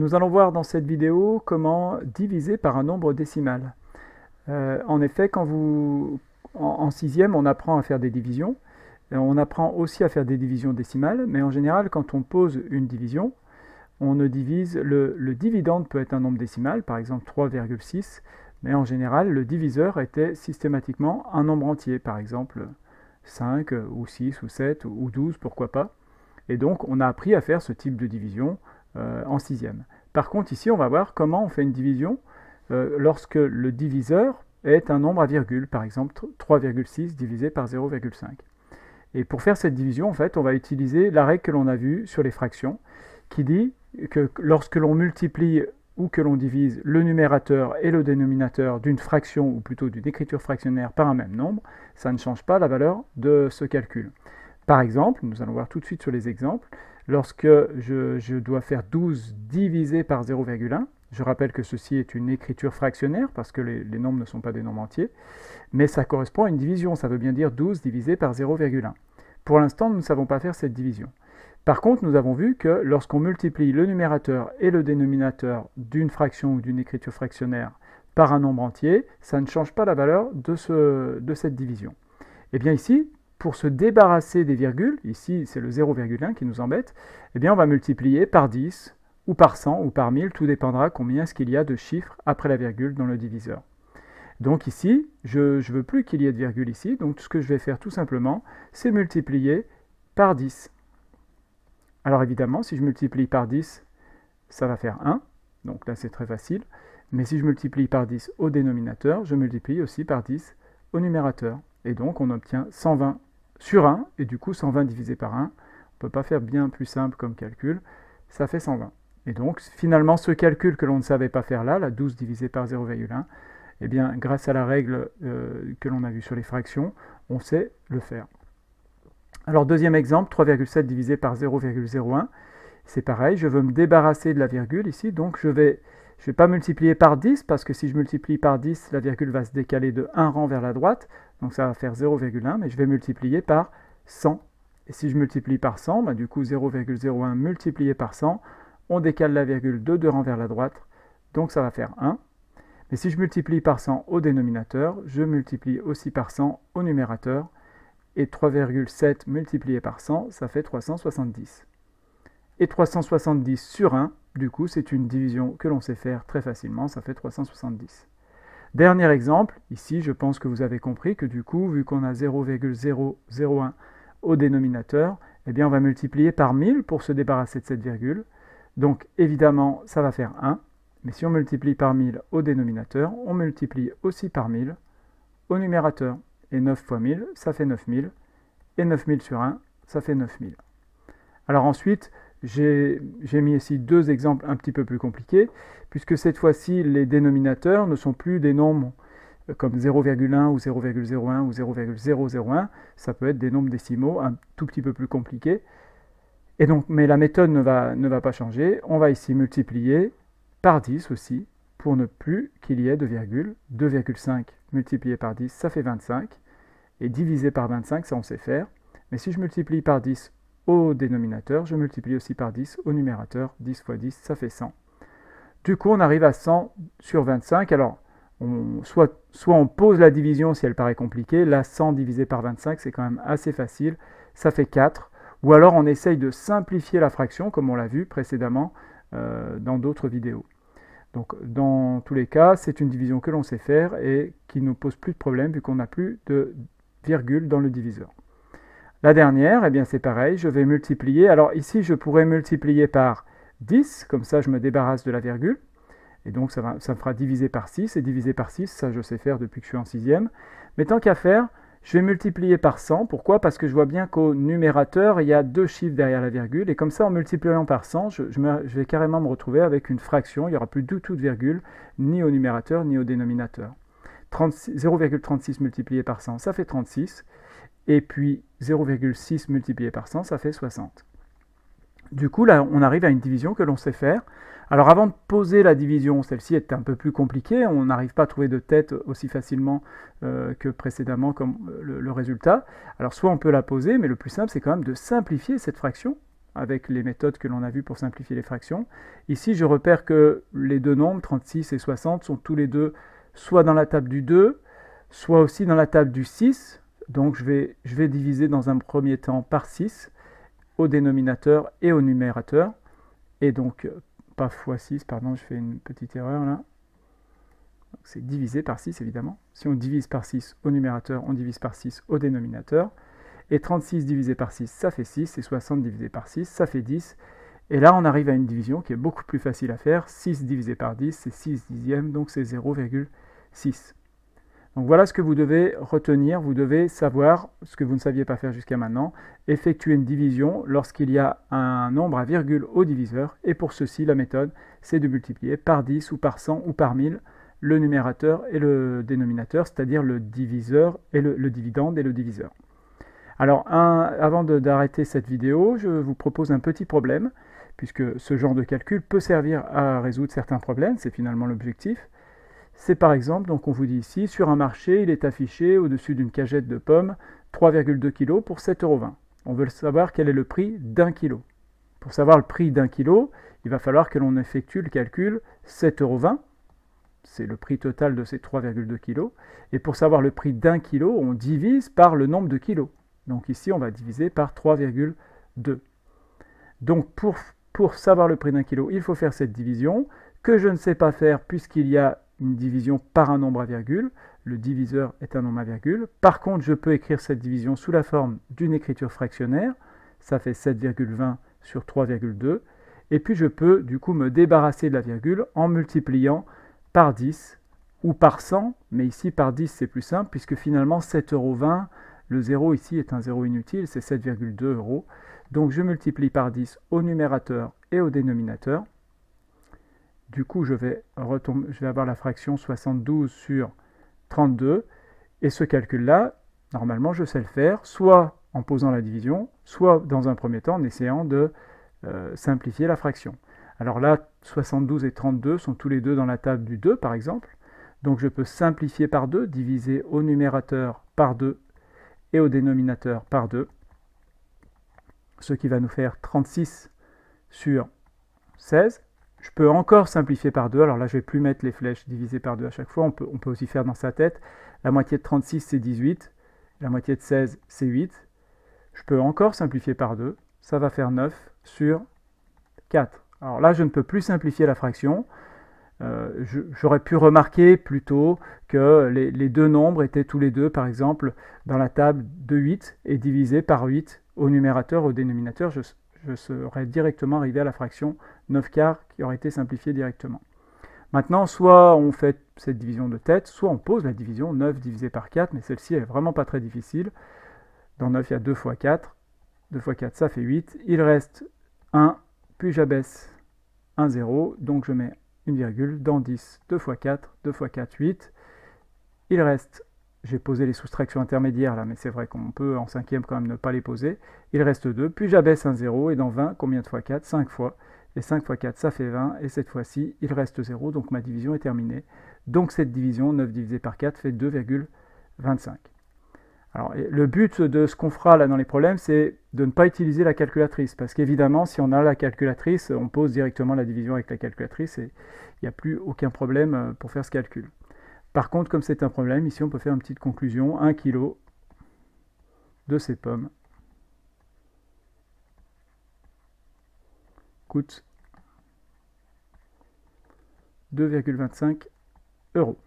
Nous allons voir dans cette vidéo comment diviser par un nombre décimal. En effet, en sixième, on apprend à faire des divisions. On apprend aussi à faire des divisions décimales, mais en général, quand on pose une division, on ne divise, le dividende peut être un nombre décimal, par exemple 3,6, mais en général, le diviseur était systématiquement un nombre entier, par exemple 5 ou 6 ou 7 ou 12, pourquoi pas. Et donc, on a appris à faire ce type de division en sixième. Par contre, ici, on va voir comment on fait une division lorsque le diviseur est un nombre à virgule, par exemple 3,6 divisé par 0,5. Et pour faire cette division, en fait, on va utiliser la règle que l'on a vue sur les fractions, qui dit que lorsque l'on multiplie ou que l'on divise le numérateur et le dénominateur d'une fraction, ou plutôt d'une écriture fractionnaire par un même nombre, ça ne change pas la valeur de ce calcul. Par exemple, nous allons voir tout de suite sur les exemples, lorsque je dois faire 12 divisé par 0,1, je rappelle que ceci est une écriture fractionnaire, parce que les nombres ne sont pas des nombres entiers, mais ça correspond à une division, ça veut bien dire 12 divisé par 0,1. Pour l'instant, nous ne savons pas faire cette division. Par contre, nous avons vu que lorsqu'on multiplie le numérateur et le dénominateur d'une fraction ou d'une écriture fractionnaire par un nombre entier, ça ne change pas la valeur de cette division. Et bien ici, pour se débarrasser des virgules, ici c'est le 0,1 qui nous embête, eh bien on va multiplier par 10 ou par 100 ou par 1000, tout dépendra combien est-ce qu'il y a de chiffres après la virgule dans le diviseur. Donc ici, je ne veux plus qu'il y ait de virgule ici, donc ce que je vais faire tout simplement, c'est multiplier par 10. Alors évidemment, si je multiplie par 10, ça va faire 1, donc là c'est très facile, mais si je multiplie par 10 au dénominateur, je multiplie aussi par 10 au numérateur. Et donc on obtient 120 sur 1, et du coup 120 divisé par 1, on ne peut pas faire bien plus simple comme calcul, ça fait 120. Et donc finalement ce calcul que l'on ne savait pas faire là, la 12 divisé par 0,1, eh bien grâce à la règle que l'on a vue sur les fractions, on sait le faire. Alors deuxième exemple, 3,7 divisé par 0,01, c'est pareil, je veux me débarrasser de la virgule ici, donc je vais pas multiplier par 10, parce que si je multiplie par 10, la virgule va se décaler de 1 rang vers la droite, donc ça va faire 0,1, mais je vais multiplier par 100. Et si je multiplie par 100, bah du coup 0,01 multiplié par 100, on décale la virgule de 2 rangs vers la droite, donc ça va faire 1. Mais si je multiplie par 100 au dénominateur, je multiplie aussi par 100 au numérateur, et 3,7 multiplié par 100, ça fait 370. Et 370 sur 1, du coup, c'est une division que l'on sait faire très facilement, ça fait 370. Dernier exemple, ici, je pense que vous avez compris que du coup, vu qu'on a 0,001 au dénominateur, eh bien, on va multiplier par 1000 pour se débarrasser de cette virgule. Donc, évidemment, ça va faire 1. Mais si on multiplie par 1000 au dénominateur, on multiplie aussi par 1000 au numérateur. Et 9 fois 1000, ça fait 9000. Et 9000 sur 1, ça fait 9000. Alors ensuite, j'ai mis ici deux exemples un petit peu plus compliqués, puisque cette fois-ci, les dénominateurs ne sont plus des nombres comme 0,1 ou 0,01 ou 0,001. Ça peut être des nombres décimaux un tout petit peu plus compliqués. Et donc, mais la méthode ne va pas changer. On va ici multiplier par 10 aussi, pour ne plus qu'il y ait de virgule. 2,5 multiplié par 10, ça fait 25. Et divisé par 25, ça on sait faire. Mais si je multiplie par 10 au dénominateur, je multiplie aussi par 10 au numérateur. 10 fois 10, ça fait 100. Du coup, on arrive à 100 sur 25. Alors, soit on pose la division si elle paraît compliquée. Là, 100 divisé par 25, c'est quand même assez facile. Ça fait 4. Ou alors, on essaye de simplifier la fraction, comme on l'a vu précédemment dans d'autres vidéos. Donc, dans tous les cas, c'est une division que l'on sait faire et qui ne nous pose plus de problème vu qu'on n'a plus de virgule dans le diviseur. La dernière, eh bien c'est pareil, je vais multiplier. Alors ici, je pourrais multiplier par 10, comme ça je me débarrasse de la virgule. Et donc ça me fera diviser par 6, et diviser par 6, ça je sais faire depuis que je suis en sixième. Mais tant qu'à faire, je vais multiplier par 100. Pourquoi? Parce que je vois bien qu'au numérateur, il y a deux chiffres derrière la virgule. Et comme ça, en multipliant par 100, je vais carrément me retrouver avec une fraction. Il n'y aura plus du tout de virgule, ni au numérateur, ni au dénominateur. 0,36 multiplié par 100, ça fait 36. Et puis 0,6 multiplié par 100, ça fait 60. Du coup, là, on arrive à une division que l'on sait faire. Alors avant de poser la division, celle-ci est un peu plus compliquée, on n'arrive pas à trouver de tête aussi facilement que précédemment comme le résultat. Alors soit on peut la poser, mais le plus simple c'est quand même de simplifier cette fraction avec les méthodes que l'on a vues pour simplifier les fractions. Ici, je repère que les deux nombres, 36 et 60, sont tous les deux soit dans la table du 2, soit aussi dans la table du 6. Donc je vais diviser dans un premier temps par 6 au dénominateur et au numérateur. Et donc, pas fois 6, pardon, je fais une petite erreur là. C'est divisé par 6 évidemment. Si on divise par 6 au numérateur, on divise par 6 au dénominateur. Et 36 divisé par 6, ça fait 6, et 60 divisé par 6, ça fait 10. Et là, on arrive à une division qui est beaucoup plus facile à faire. 6 divisé par 10, c'est 6 dixièmes, donc c'est 0,6. Donc voilà ce que vous devez retenir. Vous devez savoir ce que vous ne saviez pas faire jusqu'à maintenant. Effectuer une division lorsqu'il y a un nombre à virgule au diviseur. Et pour ceci, la méthode, c'est de multiplier par 10 ou par 100 ou par 1000 le numérateur et le dénominateur, c'est-à-dire le diviseur et le dividende et le diviseur. Alors, avant d'arrêter cette vidéo, je vous propose un petit problème, puisque ce genre de calcul peut servir à résoudre certains problèmes, c'est finalement l'objectif. C'est par exemple, donc on vous dit ici, sur un marché, il est affiché au-dessus d'une cagette de pommes 3,2 kg pour 7,20 €. On veut savoir quel est le prix d'un kilo. Pour savoir le prix d'un kilo, il va falloir que l'on effectue le calcul 7,20 €. C'est le prix total de ces 3,2 kg. Et pour savoir le prix d'un kilo, on divise par le nombre de kilos. Donc ici, on va diviser par 3,2. Donc pour savoir le prix d'un kilo, il faut faire cette division, que je ne sais pas faire puisqu'il y a une division par un nombre à virgule. Le diviseur est un nombre à virgule. Par contre, je peux écrire cette division sous la forme d'une écriture fractionnaire. Ça fait 7,20 sur 3,2. Et puis je peux du coup me débarrasser de la virgule en multipliant par 10 ou par 100. Mais ici, par 10, c'est plus simple puisque finalement 7,20 €, le 0 ici est un 0 inutile, c'est 7,2 €. Donc je multiplie par 10 au numérateur et au dénominateur. Du coup, je vais avoir la fraction 72 sur 32. Et ce calcul-là, normalement, je sais le faire, soit en posant la division, soit dans un premier temps en essayant de simplifier la fraction. Alors là, 72 et 32 sont tous les deux dans la table du 2, par exemple. Donc je peux simplifier par 2, diviser au numérateur par 2 et au dénominateur par 2. Ce qui va nous faire 36 sur 16. Je peux encore simplifier par 2. Alors là, je ne vais plus mettre les flèches divisées par 2 à chaque fois. On peut aussi faire dans sa tête. La moitié de 36, c'est 18. La moitié de 16, c'est 8. Je peux encore simplifier par 2. Ça va faire 9 sur 4. Alors là, je ne peux plus simplifier la fraction. J'aurais pu remarquer plutôt que les deux nombres étaient tous les deux, par exemple, dans la table de 8 et divisés par 8 au numérateur, au dénominateur. Je serais directement arrivé à la fraction 9 quarts qui aurait été simplifiée directement. Maintenant, soit on fait cette division de tête, soit on pose la division 9 divisé par 4, mais celle-ci est vraiment pas très difficile. Dans 9, il y a 2 fois 4. 2 fois 4, ça fait 8. Il reste 1, puis j'abaisse un 0, donc je mets une virgule. Dans 10, 2 fois 4, 2 fois 4, 8. Il reste, j'ai posé les soustractions intermédiaires là, mais c'est vrai qu'on peut en cinquième quand même ne pas les poser. Il reste 2, puis j'abaisse un 0, et dans 20, combien de fois 4 ? 5 fois. Et 5 fois 4, ça fait 20, et cette fois-ci, il reste 0, donc ma division est terminée. Donc cette division, 9 divisé par 4, fait 2,25. Alors, le but de ce qu'on fera là dans les problèmes, c'est de ne pas utiliser la calculatrice, parce qu'évidemment, si on a la calculatrice, on pose directement la division avec la calculatrice, et il n'y a plus aucun problème pour faire ce calcul. Par contre, comme c'est un problème, ici on peut faire une petite conclusion. 1 kg de ces pommes coûte 2,25 €.